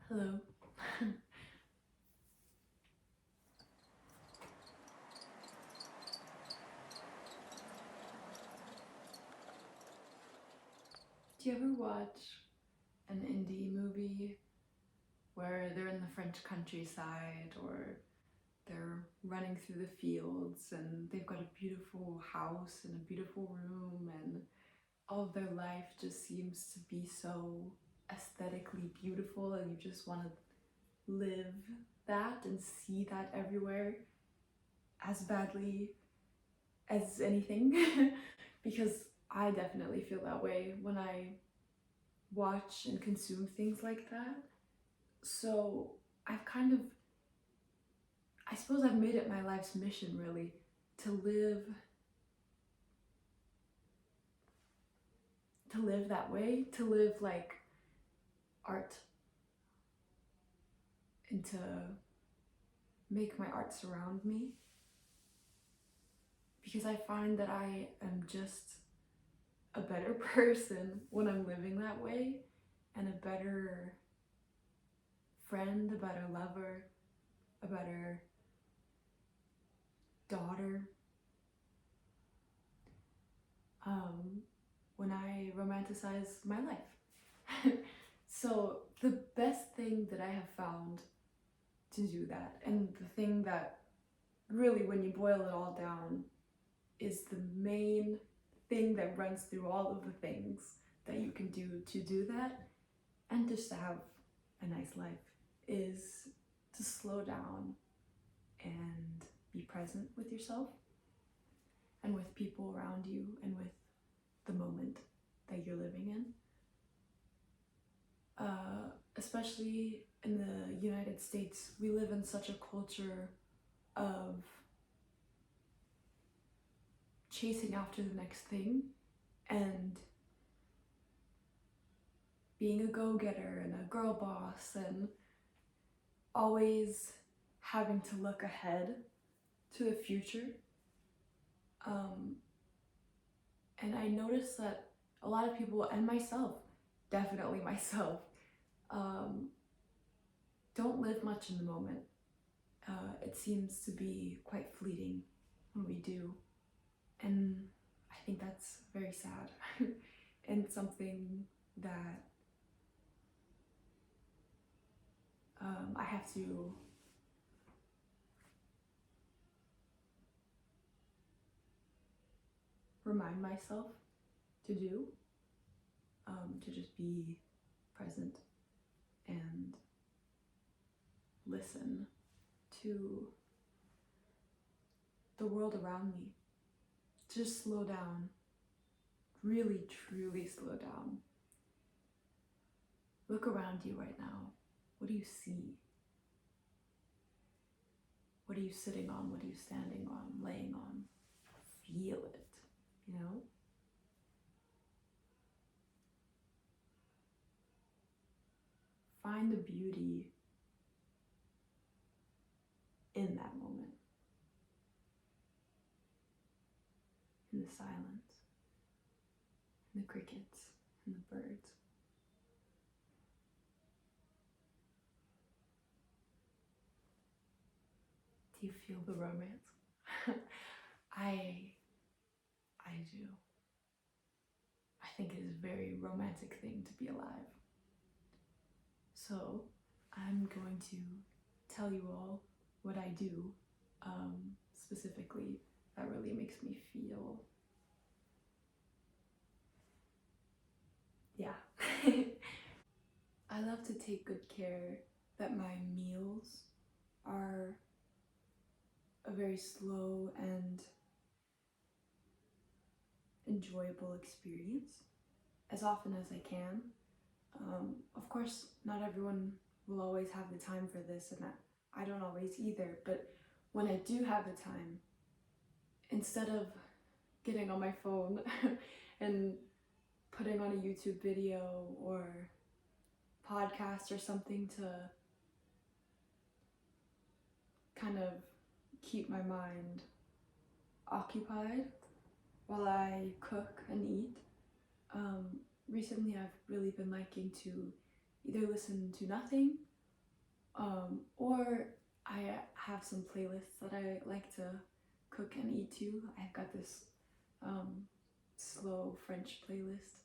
Hello. Do you ever watch an indie movie where they're in the French countryside or they're running through the fields and they've got a beautiful house and a beautiful room and all of their life just seems to be so aesthetically beautiful and you just want to live that and see that everywhere as badly as anything? Because I definitely feel that way when I watch and consume things like that. So I've kind of, I suppose I've made it my life's mission really to live that way, to live like art and to make my art surround me, because I find that I am just a better person when I'm living that way, and a better friend, a better lover, a better daughter, when I romanticize my life. So the best thing that I have found to do that, and the thing that really, when you boil it all down, is the main thing that runs through all of the things that you can do that, and just to have a nice life, is to slow down and be present with yourself and with people around you and with the moment that you're living in. Especially in the United States, we live in such a culture of chasing after the next thing and being a go-getter and a girl boss and always having to look ahead to the future. And I noticed that a lot of people, and myself, definitely myself, don't live much in the moment. It seems to be quite fleeting when we do. And I think that's very sad and something that I have to remind myself to do, to just be present and listen to the world around me. Just slow down, really truly slow down. Look around you right now. What do you see? What are you sitting on? What are you standing on, laying on? Feel it, you know? Find the beauty in that moment, in the silence, in the crickets, in the birds. Do you feel the romance? I do. I think it is a very romantic thing to be alive. So I'm going to tell you all what I do, specifically, that really makes me feel, yeah. I love to take good care that my meals are a very slow and enjoyable experience as often as I can. Of course, not everyone will always have the time for this, and I don't always either, but when I do have the time, instead of getting on my phone and putting on a YouTube video or podcast or something to kind of keep my mind occupied while I cook and eat, recently I've really been liking to either listen to nothing Or I have some playlists that I like to cook and eat to. I've got this um, slow French playlist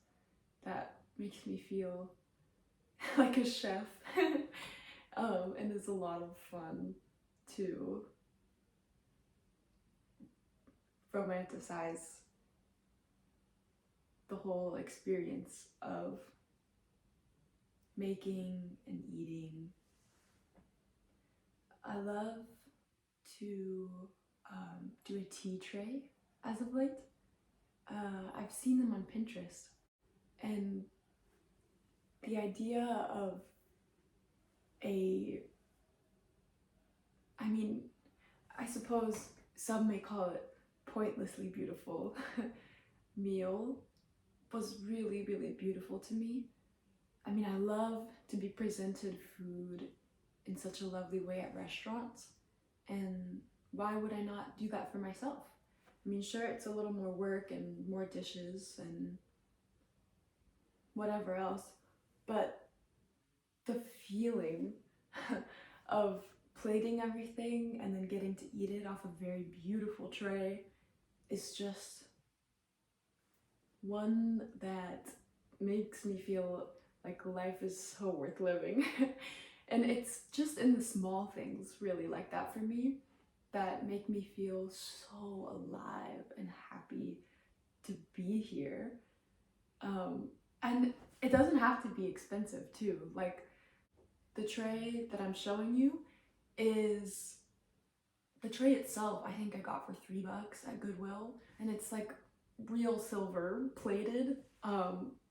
that makes me feel like a chef. And it's a lot of fun to romanticize the whole experience of making and eating. I love to do a tea tray as of late. I've seen them on Pinterest, and the idea of a, I mean, I suppose some may call it pointlessly beautiful meal was really, really beautiful to me. I mean, I love to be presented food in such a lovely way at restaurants, and why would I not do that for myself? I mean, sure, it's a little more work and more dishes and whatever else, but the feeling of plating everything and then getting to eat it off a very beautiful tray is just one that makes me feel like life is so worth living. And it's just in the small things really like that for me that make me feel so alive and happy to be here. And it doesn't have to be expensive too. Like the tray that I'm showing you is the tray itself. I think I got for $3 at Goodwill, and it's like real silver plated.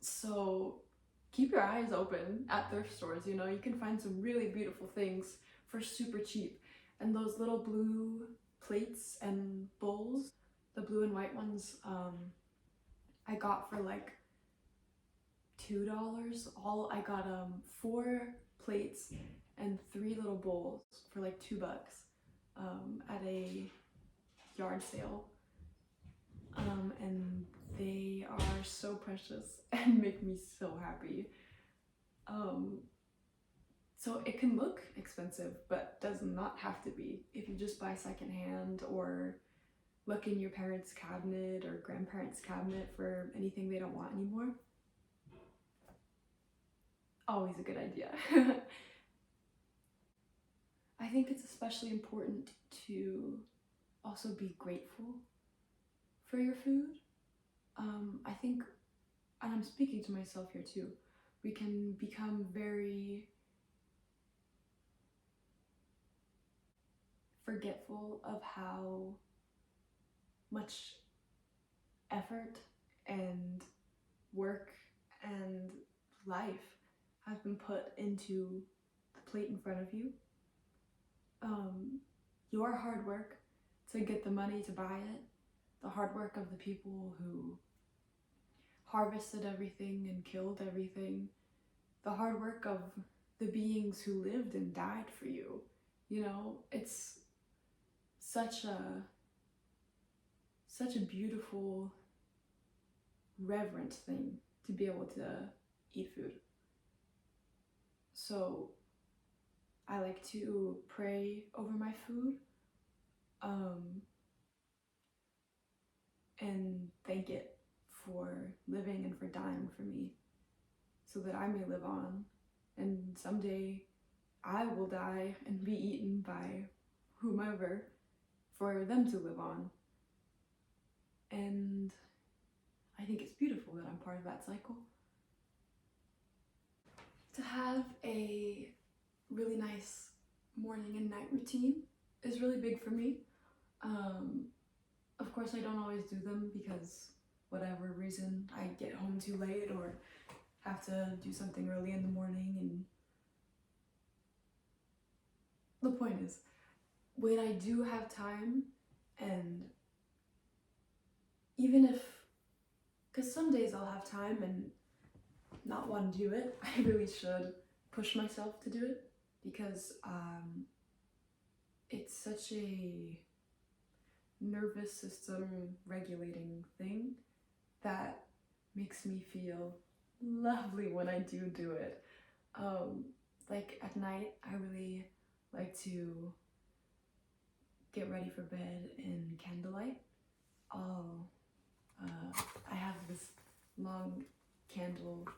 So keep your eyes open at thrift stores. You know, you can find some really beautiful things for super cheap. And those little blue plates and bowls, the blue and white ones, I got for like $2. I got 4 plates and 3 little bowls for like $2 at a yard sale. And they are so precious and make me so happy. So it can look expensive, but does not have to be. If you just buy secondhand or look in your parents' cabinet or grandparents' cabinet for anything they don't want anymore, always a good idea. I think it's especially important to also be grateful for your food. I think, and I'm speaking to myself here too, we can become very forgetful of how much effort and work and life have been put into the plate in front of you. Your hard work to get the money to buy it, the hard work of the people who harvested everything and killed everything, the hard work of the beings who lived and died for you. You know, it's such a beautiful, reverent thing to be able to eat food. So I like to pray over my food, and thank it for living and for dying for me so that I may live on, and someday I will die and be eaten by whomever for them to live on. And I think it's beautiful that I'm part of that cycle. To have a really nice morning and night routine is really big for me. Of course, I don't always do them because whatever reason I get home too late or have to do something early in the morning. And the point is, when I do have time, and even if, because some days I'll have time and not want to do it, I really should push myself to do it, because it's such a nervous system regulating thing that makes me feel lovely when I do it. Like at night, I really like to get ready for bed in candlelight. I'll, I have this long candle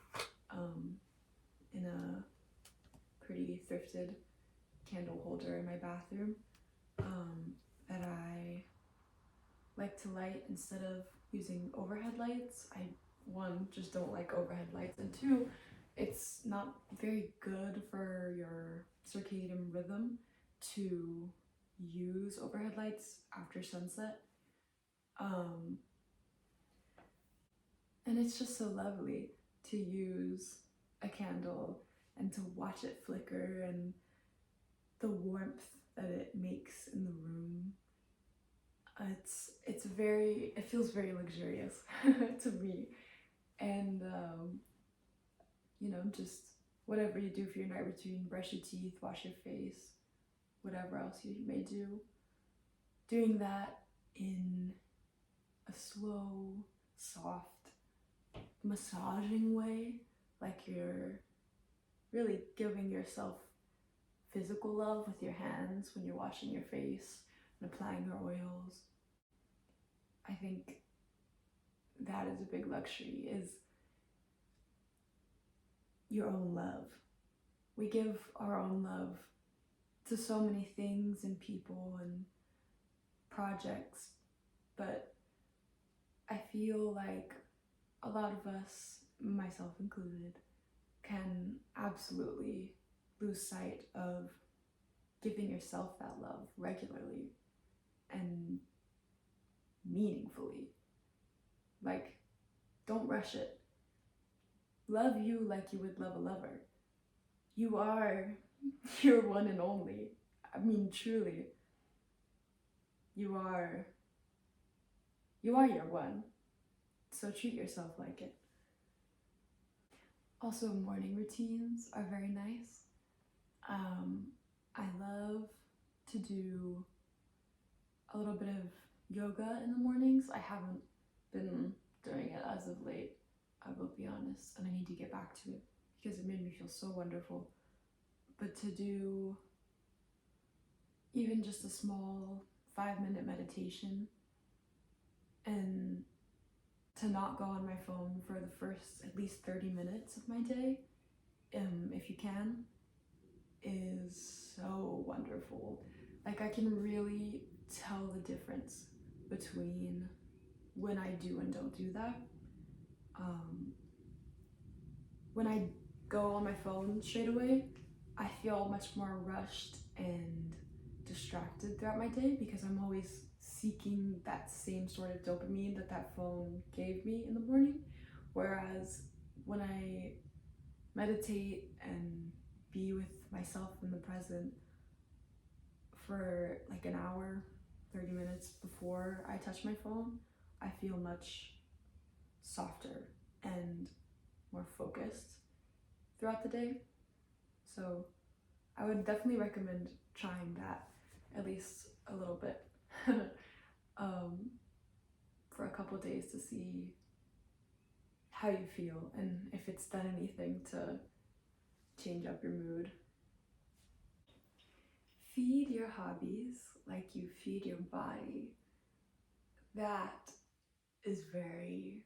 in a pretty thrifted candle holder in my bathroom that I like to light instead of using overhead lights. I, one, just don't like overhead lights, and two, it's not very good for your circadian rhythm to use overhead lights after sunset. And it's just so lovely to use a candle and to watch it flicker and the warmth that it makes in the room. It feels very luxurious to me. And just whatever you do for your night routine, brush your teeth, wash your face, whatever else you may do, doing that in a slow, soft, massaging way, like you're really giving yourself physical love with your hands when you're washing your face and applying your oils. I think that is a big luxury, is your own love. We give our own love to so many things and people and projects, but I feel like a lot of us, myself included, can absolutely lose sight of giving yourself that love regularly and meaningfully. Like, don't rush it. Love you like you would love a lover. You are your one and only. I mean, truly. You are your one. So treat yourself like it. Also, morning routines are very nice. I love to do a little bit of yoga in the mornings. I haven't been doing it as of late, I will be honest, and I need to get back to it because it made me feel so wonderful. But to do even just a small 5-minute meditation and to not go on my phone for the first at least 30 minutes of my day, if you can, is so wonderful. Like, I can really tell the difference between when I do and don't do that. When I go on my phone straight away, I feel much more rushed and distracted throughout my day because I'm always seeking that same sort of dopamine that phone gave me in the morning. Whereas when I meditate and be with myself in the present for like an hour, 30 minutes before I touch my phone, I feel much softer and more focused throughout the day. So I would definitely recommend trying that at least a little bit for a couple days to see how you feel and if it's done anything to change up your mood. Feed your hobbies like you feed your body. That is very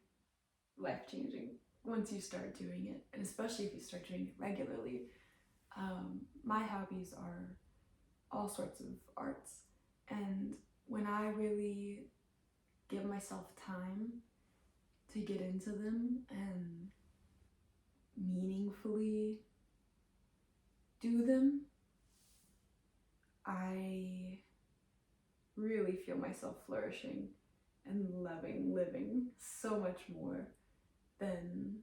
life-changing once you start doing it, and especially if you start doing it regularly. My hobbies are all sorts of arts, and when I really give myself time to get into them and meaningfully do them, I really feel myself flourishing and loving living so much more than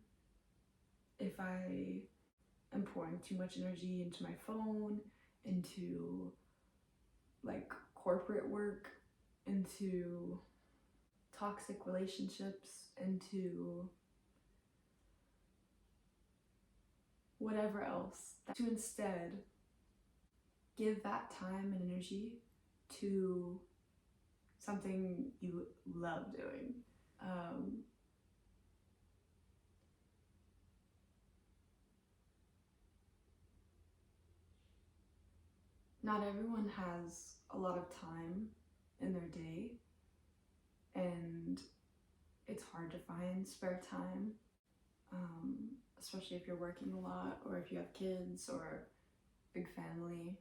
if I am pouring too much energy into my phone, into like corporate work, into toxic relationships, into whatever else. To instead give that time and energy to something you love doing. not everyone has a lot of time in their day, and it's hard to find spare time, especially if you're working a lot or if you have kids or big family.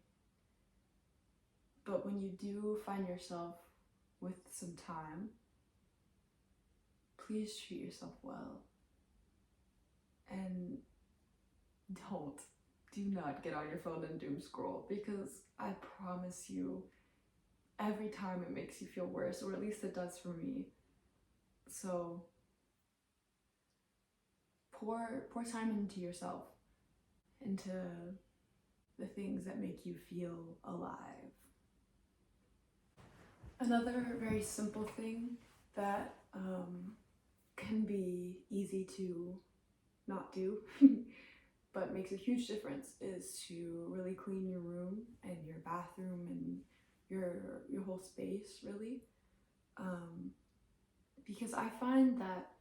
But when you do find yourself with some time, please treat yourself well. And do not get on your phone and doom scroll, because I promise you, every time it makes you feel worse, or at least it does for me. So pour time into yourself, into the things that make you feel alive. Another very simple thing that can be easy to not do but makes a huge difference is to really clean your room and your bathroom and your whole space, really. Because I find that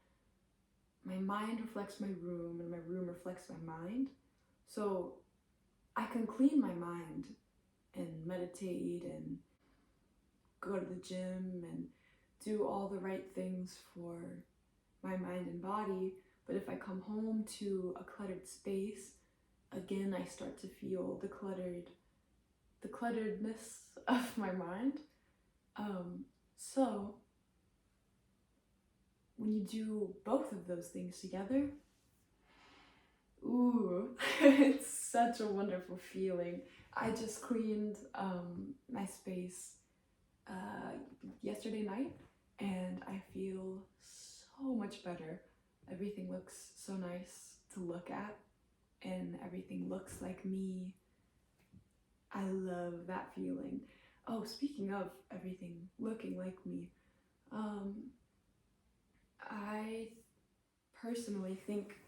my mind reflects my room and my room reflects my mind. So I can clean my mind and meditate and go to the gym and do all the right things for my mind and body. But if I come home to a cluttered space, again, I start to feel the clutteredness of my mind. So when you do both of those things together, ooh, it's such a wonderful feeling. I just cleaned my space yesterday night, and I feel so much better. Everything looks so nice to look at, and everything looks like me. I love that feeling. Oh, speaking of everything looking like me, I personally think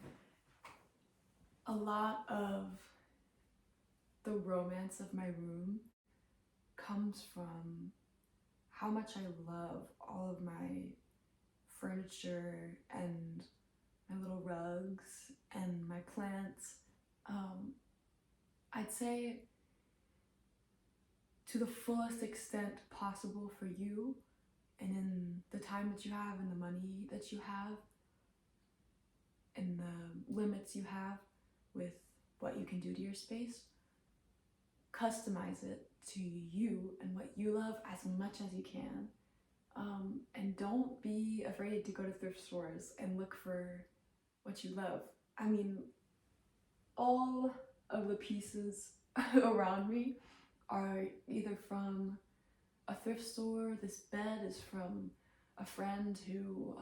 a lot of the romance of my room comes from how much I love all of my furniture and my little rugs and my plants. I'd say to the fullest extent possible for you, and in the time that you have and the money that you have and the limits you have with what you can do to your space, customize it to you and what you love as much as you can. And don't be afraid to go to thrift stores and look for what you love. I mean, all of the pieces around me are either from a thrift store. This bed is from a friend who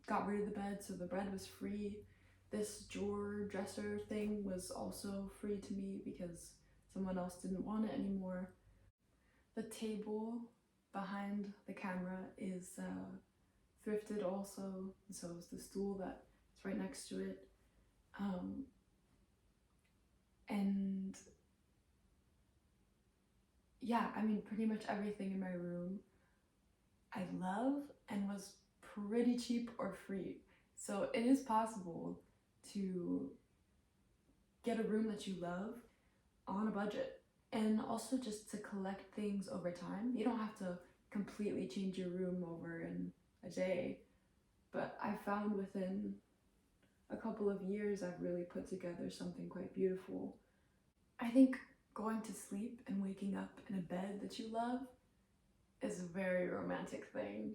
got rid of the bed, so the bed was free. This drawer dresser thing was also free to me because someone else didn't want it anymore. The table behind the camera is thrifted also, so is the stool that's right next to it. And yeah, I mean, pretty much everything in my room I love and was pretty cheap or free. So it is possible to get a room that you love on a budget, and also just to collect things over time. You don't have to completely change your room over in a day, but I found within a couple of years I've really put together something quite beautiful. I think going to sleep and waking up in a bed that you love is a very romantic thing.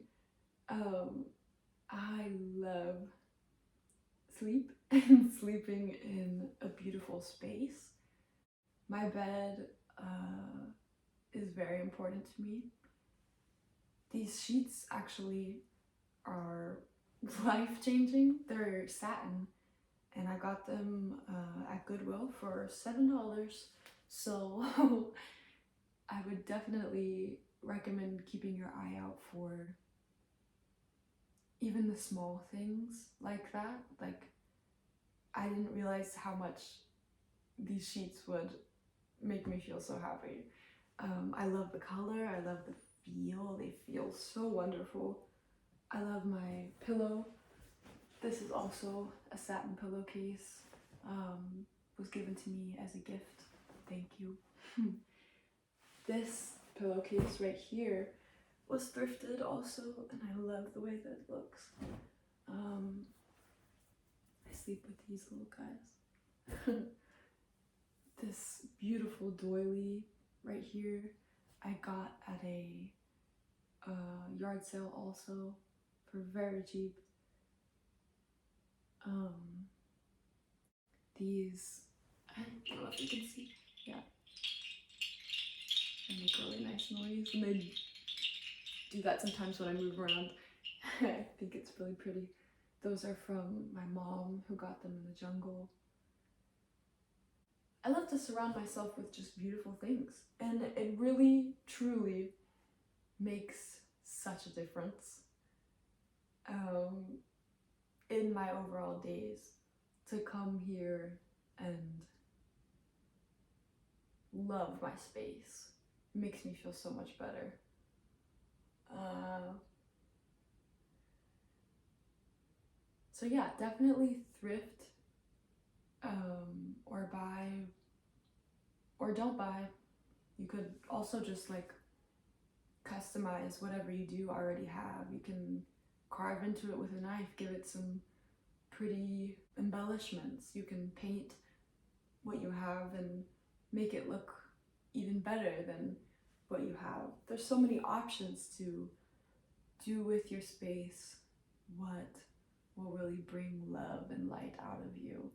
I love sleep and sleeping in a beautiful space. My bed is very important to me. These sheets actually are life-changing. They're satin, and I got them at Goodwill for $7. So I would definitely recommend keeping your eye out for even the small things like that. Like, I didn't realize how much these sheets would make me feel so happy. I love the color, I love the feel, they feel so wonderful. I love my pillow. This is also a satin pillowcase. Was given to me as a gift. Thank you. This pillowcase right here was thrifted also, and I love the way that it looks. I sleep with these little guys. This beautiful doily right here I got at a yard sale also for very cheap. These, I don't know if you can see, yeah, they make a really nice noise, and they do that sometimes when I move around. I think it's really pretty. Those are from my mom, who got them in the jungle. I love to surround myself with just beautiful things, and it really, truly makes such a difference in my overall days to come here and love my space. It makes me feel so much better. So yeah, definitely thrift, or buy, or don't buy. You could also just like customize whatever you do already have. You can carve into it with a knife, give it some pretty embellishments. You can paint what you have and make it look even better than what you have. There's so many options to do with your space what will really bring love and light out of you.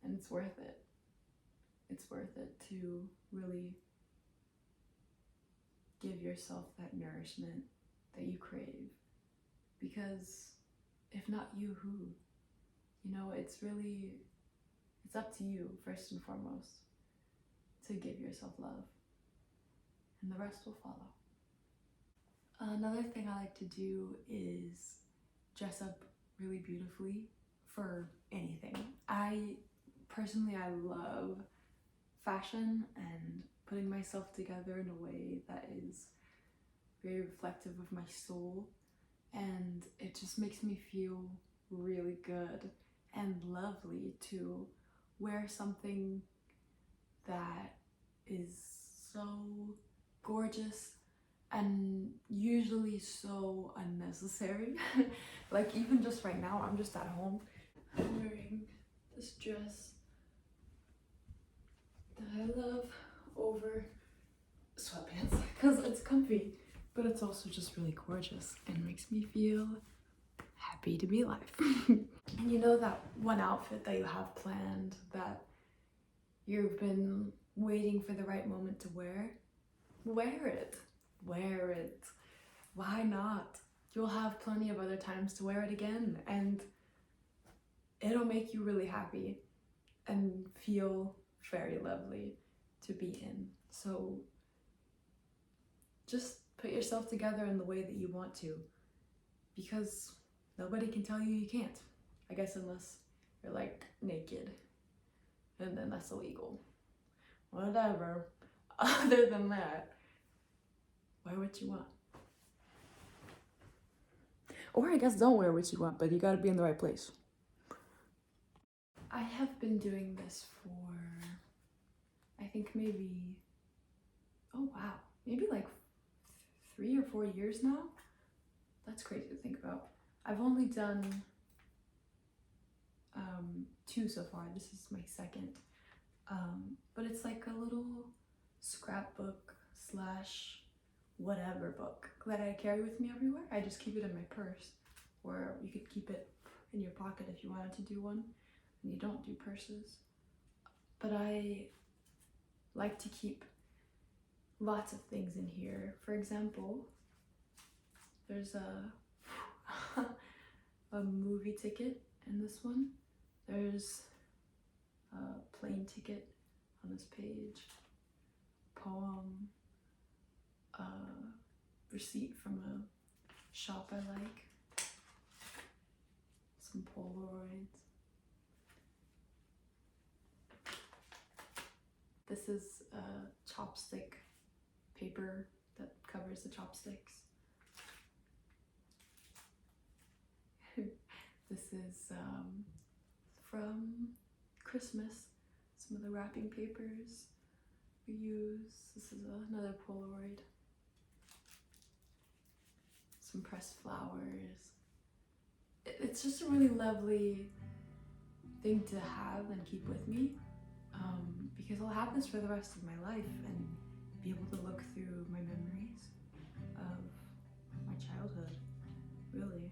And it's worth it. It's worth it to really give yourself that nourishment that you crave. Because if not you, who? You know, it's up to you first and foremost to give yourself love, and the rest will follow. Another thing I like to do is dress up really beautifully for anything. I love fashion and putting myself together in a way that is very reflective of my soul, and it just makes me feel really good and lovely to wear something that is so gorgeous and usually so unnecessary. Like even just right now, I'm just at home, I'm wearing this dress that I love over sweatpants because it's comfy, but it's also just really gorgeous and makes me feel happy to be alive. And you know that one outfit that you have planned that you've been waiting for the right moment to wear? Wear it. Wear it. Why not? You'll have plenty of other times to wear it again, and it'll make you really happy and feel very lovely to be in. So just put yourself together in the way that you want to, because nobody can tell you you can't. I guess unless you're like naked, and then that's illegal. Whatever. Other than that, wear what you want. Or I guess don't wear what you want, but you gotta be in the right place. I have been doing this for, I think maybe, oh wow, maybe like 3 or 4 years now. That's crazy to think about. I've only done 2 so far. This is my second. But it's like a little scrapbook slash whatever book that I carry with me everywhere. I just keep it in my purse, or you could keep it in your pocket if you wanted to do one, and you don't do purses. But I like to keep lots of things in here. For example, there's a movie ticket in this one. There's a plane ticket on this page, poem, receipt from a shop I like, some Polaroids. This is a chopstick paper that covers the chopsticks. This is from Christmas. It's some of the wrapping papers we use. This is another Polaroid. Some pressed flowers. It's just a really lovely thing to have and keep with me, because I'll have this for the rest of my life and be able to look through my memories of my childhood. Really,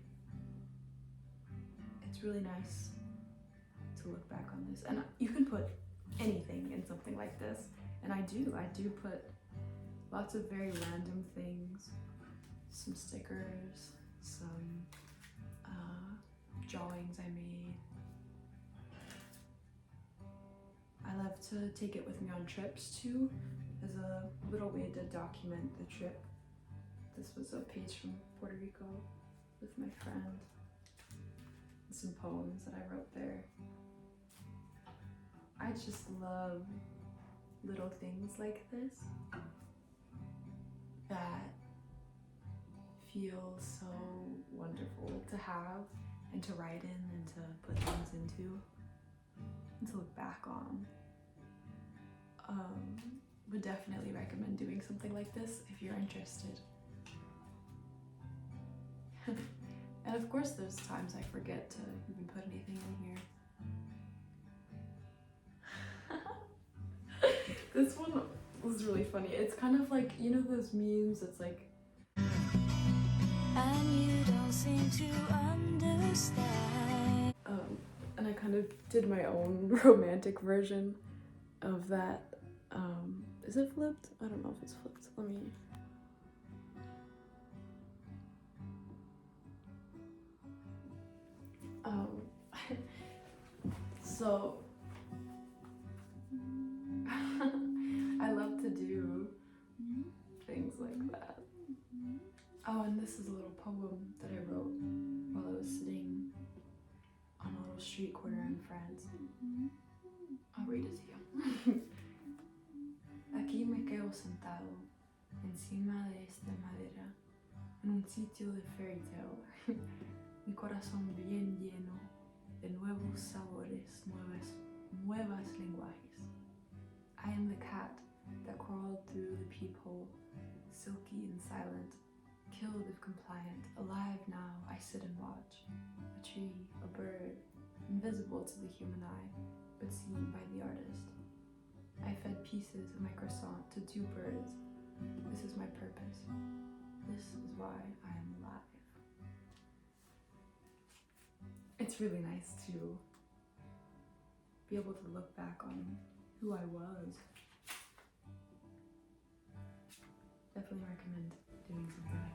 it's really nice to look back on this, and you can put anything in something like this, and I do put lots of very random things, some stickers, some drawings I made. I love to take it with me on trips too, as a little way to document the trip. This was a page from Puerto Rico with my friend, and some poems that I wrote there. I just love little things like this that feel so wonderful to have and to write in and to put things into and to look back on. Would definitely recommend doing something like this if you're interested. And of course there's times I forget to even put anything in here. This one was really funny. It's kind of like, you know those memes, it's like, and you don't seem to understand. And I kind of did my own romantic version of that. Is it flipped? I don't know if it's flipped. Let me... So I love to do things like that. Oh, and this is a little poem that I wrote while I was sitting on a little street corner in France. I'll read it to you. Aquí me quedo sentado encima de esta madera en un sitio de fairy tale. Mi corazón bien lleno de nuevos sabores, nuevas lenguajes. I am the cat that crawled through the peephole, silky and silent, killed if compliant, alive now I sit and watch. A tree, a bird, invisible to the human eye, but seen by the artist. I fed pieces of my croissant to 2 birds. This is my purpose. This is why I am alive. It's really nice to be able to look back on who I was. Definitely recommend doing something like that.